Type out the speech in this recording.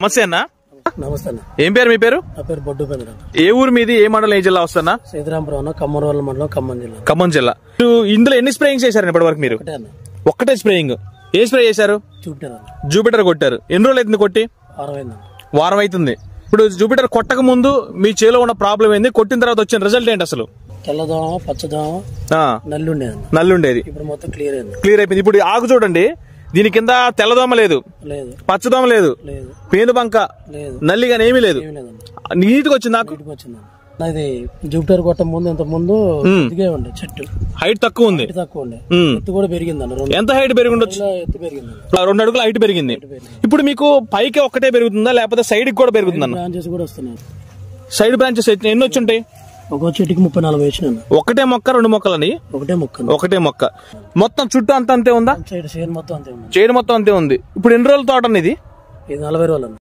నమస్తే అన్న. నమస్తే అన్న. ఏం పేరు మీ పేరు? నా పేరు బొడ్డు పెంద్ర. ఏ ఊరు మీది? ఏ మండలం, ఏ జిల్లా వస్తున్నా? సీతారాంపురం కమ్మరోళ్ళ మండలం, ఖమ్మం జిల్లా. ఖమ్మం జిల్లా. ఇందులో ఎన్ని స్ప్రేయింగ్ చేశారు ఇప్పటి వరకు మీరు? ఒక్కటే స్ప్రేయింగ్. ఏ స్ప్రే చేశారు? జూపిటర్ కొట్టారు. ఎన్ని రోజులు అవుతుంది కొట్టి? వారం అవుతుంది. ఇప్పుడు జూపిటర్ కొట్టక ముందు మీ చేలో ఉన్న ప్రాబ్లం ఏంది? కొట్టిన తర్వాత వచ్చిన రిజల్ట్ ఏంటి అసలు? తెల్లదోమ, పచ్చదోమ, నల్లుండేది. ఇప్పుడు మొత్తం క్లియర్ అయిపోయింది. ఇప్పుడు ఆకు చూడండి, దీని కింద తెల్లదోమ లేదు, పచ్చదోమ లేదు, పేను బంక, నల్లి గాని ఏమీ లేదు. నీట్ గా వచ్చింది ఆకు. ఇది జూపిటర్ కొట్ట ముందు ఇంత ముందు ఉండే చెట్టు హైట్ తక్కువ ఉంది, ఎత్తు కూడా పెరిగింది. ఎంత హైట్ పెరిగి ఉండొచ్చు? 2 అడుగుల హైట్ పెరిగింది. ఇప్పుడు మీకు పైకి ఒక్కటే పెరుగుతుందా లేకపోతే సైడ్ కి కూడా పెరుగుతుందా? బ్రాంచెస్ కూడా వస్తున్నాయి. సైడ్ బ్రాంచెస్ ఎన్ని వచ్చి ఉంటాయి? ఒక చెట్టుకి 34 వేసినాను. ఒకటే మొక్క, 2 మొక్కలని? ఒకటే మొక్క. మొత్తం చుట్టూ అంతా అంతే ఉందా? చేను మొత్తం అంతే ఉంది. చేను మొత్తం అంతే ఉంది. ఇప్పుడు ఎన్ని రోజుల తోట ఇది? 40 రోజులు.